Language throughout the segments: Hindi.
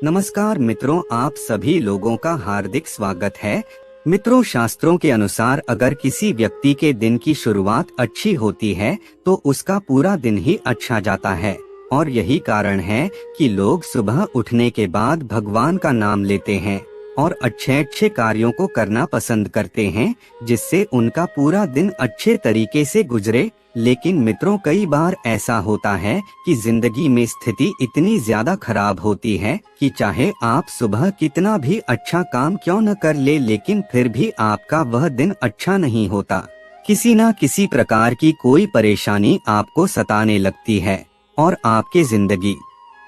नमस्कार मित्रों, आप सभी लोगों का हार्दिक स्वागत है। मित्रों, शास्त्रों के अनुसार अगर किसी व्यक्ति के दिन की शुरुआत अच्छी होती है तो उसका पूरा दिन ही अच्छा जाता है। और यही कारण है कि लोग सुबह उठने के बाद भगवान का नाम लेते हैं और अच्छे अच्छे कार्यों को करना पसंद करते हैं, जिससे उनका पूरा दिन अच्छे तरीके से गुजरे। लेकिन मित्रों, कई बार ऐसा होता है कि जिंदगी में स्थिति इतनी ज्यादा खराब होती है कि चाहे आप सुबह कितना भी अच्छा काम क्यों न कर ले, लेकिन फिर भी आपका वह दिन अच्छा नहीं होता। किसी न किसी प्रकार की कोई परेशानी आपको सताने लगती है और आपके जिंदगी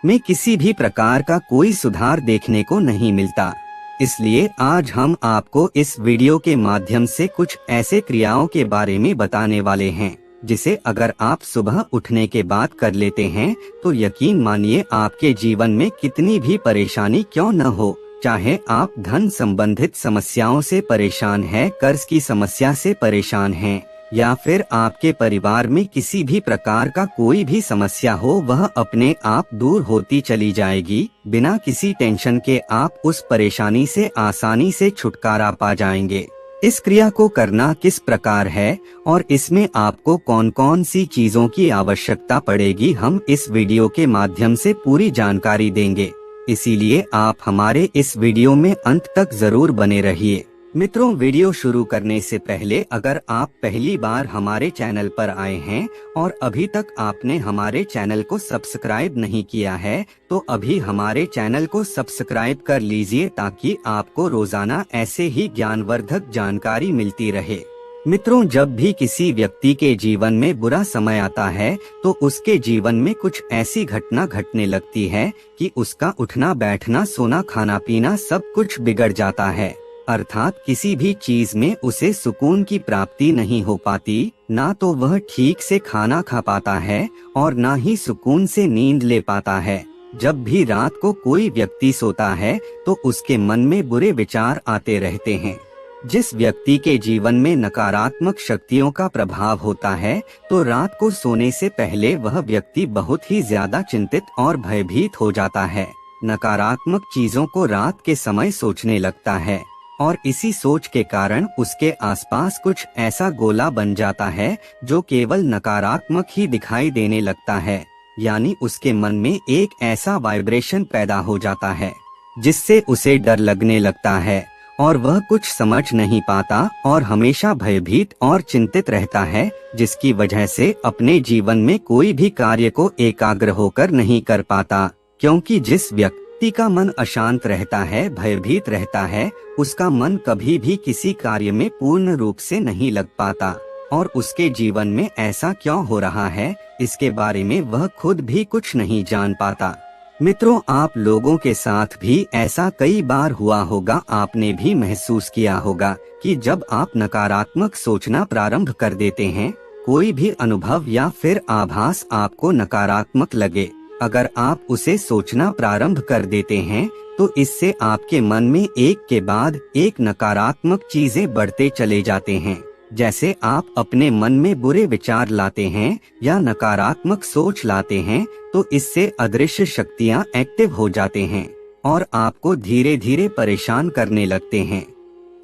में किसी भी प्रकार का कोई सुधार देखने को नहीं मिलता। इसलिए आज हम आपको इस वीडियो के माध्यम से कुछ ऐसे क्रियाओं के बारे में बताने वाले हैं जिसे अगर आप सुबह उठने के बाद कर लेते हैं तो यकीन मानिए आपके जीवन में कितनी भी परेशानी क्यों न हो, चाहे आप धन संबंधित समस्याओं से परेशान हैं, कर्ज की समस्या से परेशान हैं, या फिर आपके परिवार में किसी भी प्रकार का कोई भी समस्या हो, वह अपने आप दूर होती चली जाएगी। बिना किसी टेंशन के आप उस परेशानी से आसानी से छुटकारा पा जाएंगे। इस क्रिया को करना किस प्रकार है और इसमें आपको कौन कौन सी चीजों की आवश्यकता पड़ेगी, हम इस वीडियो के माध्यम से पूरी जानकारी देंगे। इसीलिए आप हमारे इस वीडियो में अंत तक जरूर बने रहिए। मित्रों, वीडियो शुरू करने से पहले अगर आप पहली बार हमारे चैनल पर आए हैं और अभी तक आपने हमारे चैनल को सब्सक्राइब नहीं किया है तो अभी हमारे चैनल को सब्सक्राइब कर लीजिए ताकि आपको रोजाना ऐसे ही ज्ञानवर्धक जानकारी मिलती रहे। मित्रों, जब भी किसी व्यक्ति के जीवन में बुरा समय आता है तो उसके जीवन में कुछ ऐसी घटना घटने लगती है कि उसका उठना बैठना सोना खाना पीना सब कुछ बिगड़ जाता है। अर्थात किसी भी चीज में उसे सुकून की प्राप्ति नहीं हो पाती, ना तो वह ठीक से खाना खा पाता है और ना ही सुकून से नींद ले पाता है। जब भी रात को कोई व्यक्ति सोता है तो उसके मन में बुरे विचार आते रहते हैं। जिस व्यक्ति के जीवन में नकारात्मक शक्तियों का प्रभाव होता है तो रात को सोने से पहले वह व्यक्ति बहुत ही ज्यादा चिंतित और भयभीत हो जाता है। नकारात्मक चीजों को रात के समय सोचने लगता है और इसी सोच के कारण उसके आसपास कुछ ऐसा गोला बन जाता है जो केवल नकारात्मक ही दिखाई देने लगता है। यानी उसके मन में एक ऐसा वाइब्रेशन पैदा हो जाता है जिससे उसे डर लगने लगता है और वह कुछ समझ नहीं पाता और हमेशा भयभीत और चिंतित रहता है, जिसकी वजह से अपने जीवन में कोई भी कार्य को एकाग्र होकर नहीं कर पाता। क्योंकि जिस व्यक्ति का मन अशांत रहता है, भयभीत रहता है, उसका मन कभी भी किसी कार्य में पूर्ण रूप से नहीं लग पाता और उसके जीवन में ऐसा क्यों हो रहा है इसके बारे में वह खुद भी कुछ नहीं जान पाता। मित्रों, आप लोगों के साथ भी ऐसा कई बार हुआ होगा। आपने भी महसूस किया होगा कि जब आप नकारात्मक सोचना प्रारंभ कर देते हैं, कोई भी अनुभव या फिर आभास आपको नकारात्मक लगे, अगर आप उसे सोचना प्रारंभ कर देते हैं तो इससे आपके मन में एक के बाद एक नकारात्मक चीजें बढ़ते चले जाते हैं। जैसे आप अपने मन में बुरे विचार लाते हैं या नकारात्मक सोच लाते हैं तो इससे अदृश्य शक्तियां एक्टिव हो जाते हैं और आपको धीरे धीरे परेशान करने लगते हैं।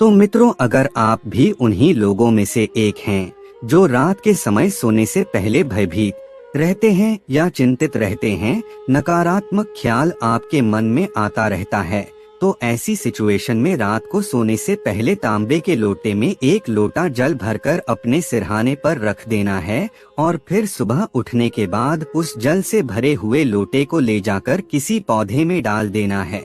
तो मित्रों, अगर आप भी उन्हीं लोगों में से एक हैं जो रात के समय सोने से पहले भयभीत रहते हैं या चिंतित रहते हैं, नकारात्मक ख्याल आपके मन में आता रहता है, तो ऐसी सिचुएशन में रात को सोने से पहले तांबे के लोटे में एक लोटा जल भरकर अपने सिरहाने पर रख देना है और फिर सुबह उठने के बाद उस जल से भरे हुए लोटे को ले जाकर किसी पौधे में डाल देना है।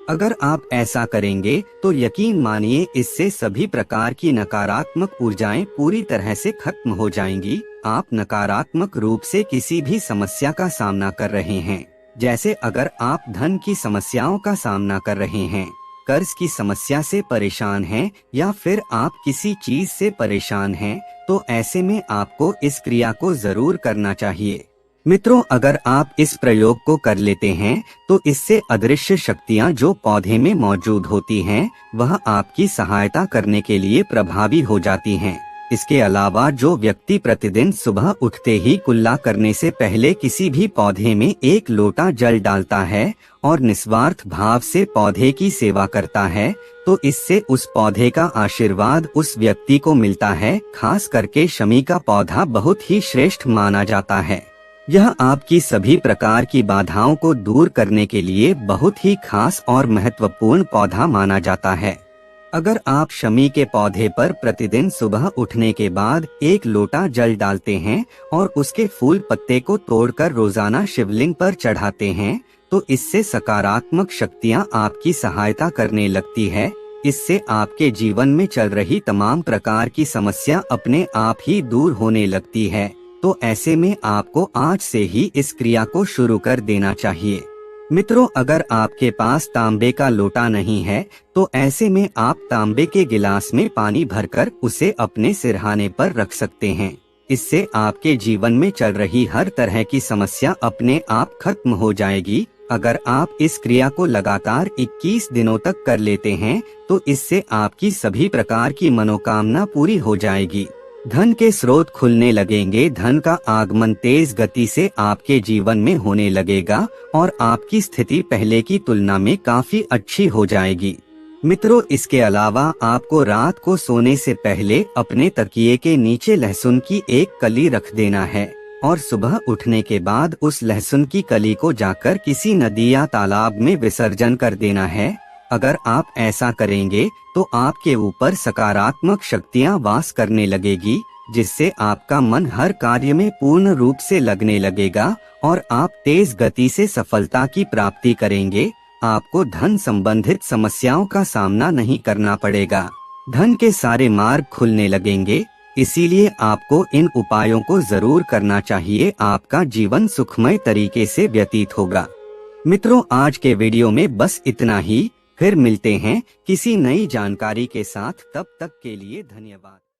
अगर आप ऐसा करेंगे तो यकीन मानिए इससे सभी प्रकार की नकारात्मक ऊर्जाएं पूरी तरह से खत्म हो जाएंगी। आप नकारात्मक रूप से किसी भी समस्या का सामना कर रहे हैं, जैसे अगर आप धन की समस्याओं का सामना कर रहे हैं, कर्ज की समस्या से परेशान हैं या फिर आप किसी चीज से परेशान हैं, तो ऐसे में आपको इस क्रिया को जरूर करना चाहिए। मित्रों, अगर आप इस प्रयोग को कर लेते हैं तो इससे अदृश्य शक्तियां जो पौधे में मौजूद होती हैं, वह आपकी सहायता करने के लिए प्रभावी हो जाती हैं। इसके अलावा जो व्यक्ति प्रतिदिन सुबह उठते ही कुल्ला करने से पहले किसी भी पौधे में 1 लोटा जल डालता है और निस्वार्थ भाव से पौधे की सेवा करता है, तो इससे उस पौधे का आशीर्वाद उस व्यक्ति को मिलता है। खास करके शमी का पौधा बहुत ही श्रेष्ठ माना जाता है। यह आपकी सभी प्रकार की बाधाओं को दूर करने के लिए बहुत ही खास और महत्वपूर्ण पौधा माना जाता है। अगर आप शमी के पौधे पर प्रतिदिन सुबह उठने के बाद 1 लोटा जल डालते हैं और उसके फूल पत्ते को तोड़कर रोजाना शिवलिंग पर चढ़ाते हैं, तो इससे सकारात्मक शक्तियां आपकी सहायता करने लगती है। इससे आपके जीवन में चल रही तमाम प्रकार की समस्या अपने आप ही दूर होने लगती है। तो ऐसे में आपको आज से ही इस क्रिया को शुरू कर देना चाहिए। मित्रों, अगर आपके पास तांबे का लोटा नहीं है तो ऐसे में आप तांबे के गिलास में पानी भरकर उसे अपने सिरहाने पर रख सकते हैं। इससे आपके जीवन में चल रही हर तरह की समस्या अपने आप खत्म हो जाएगी। अगर आप इस क्रिया को लगातार 21 दिनों तक कर लेते हैं तो इससे आपकी सभी प्रकार की मनोकामना पूरी हो जाएगी। धन के स्रोत खुलने लगेंगे, धन का आगमन तेज गति से आपके जीवन में होने लगेगा और आपकी स्थिति पहले की तुलना में काफी अच्छी हो जाएगी। मित्रों, इसके अलावा आपको रात को सोने से पहले अपने तकिए के नीचे लहसुन की 1 कली रख देना है और सुबह उठने के बाद उस लहसुन की कली को जाकर किसी नदी या तालाब में विसर्जन कर देना है। अगर आप ऐसा करेंगे तो आपके ऊपर सकारात्मक शक्तियां वास करने लगेगी, जिससे आपका मन हर कार्य में पूर्ण रूप से लगने लगेगा और आप तेज गति से सफलता की प्राप्ति करेंगे। आपको धन संबंधित समस्याओं का सामना नहीं करना पड़ेगा। धन के सारे मार्ग खुलने लगेंगे। इसीलिए आपको इन उपायों को जरूर करना चाहिए। आपका जीवन सुखमय तरीके से व्यतीत होगा। मित्रों, आज के वीडियो में बस इतना ही। फिर मिलते हैं किसी नई जानकारी के साथ। तब तक के लिए धन्यवाद।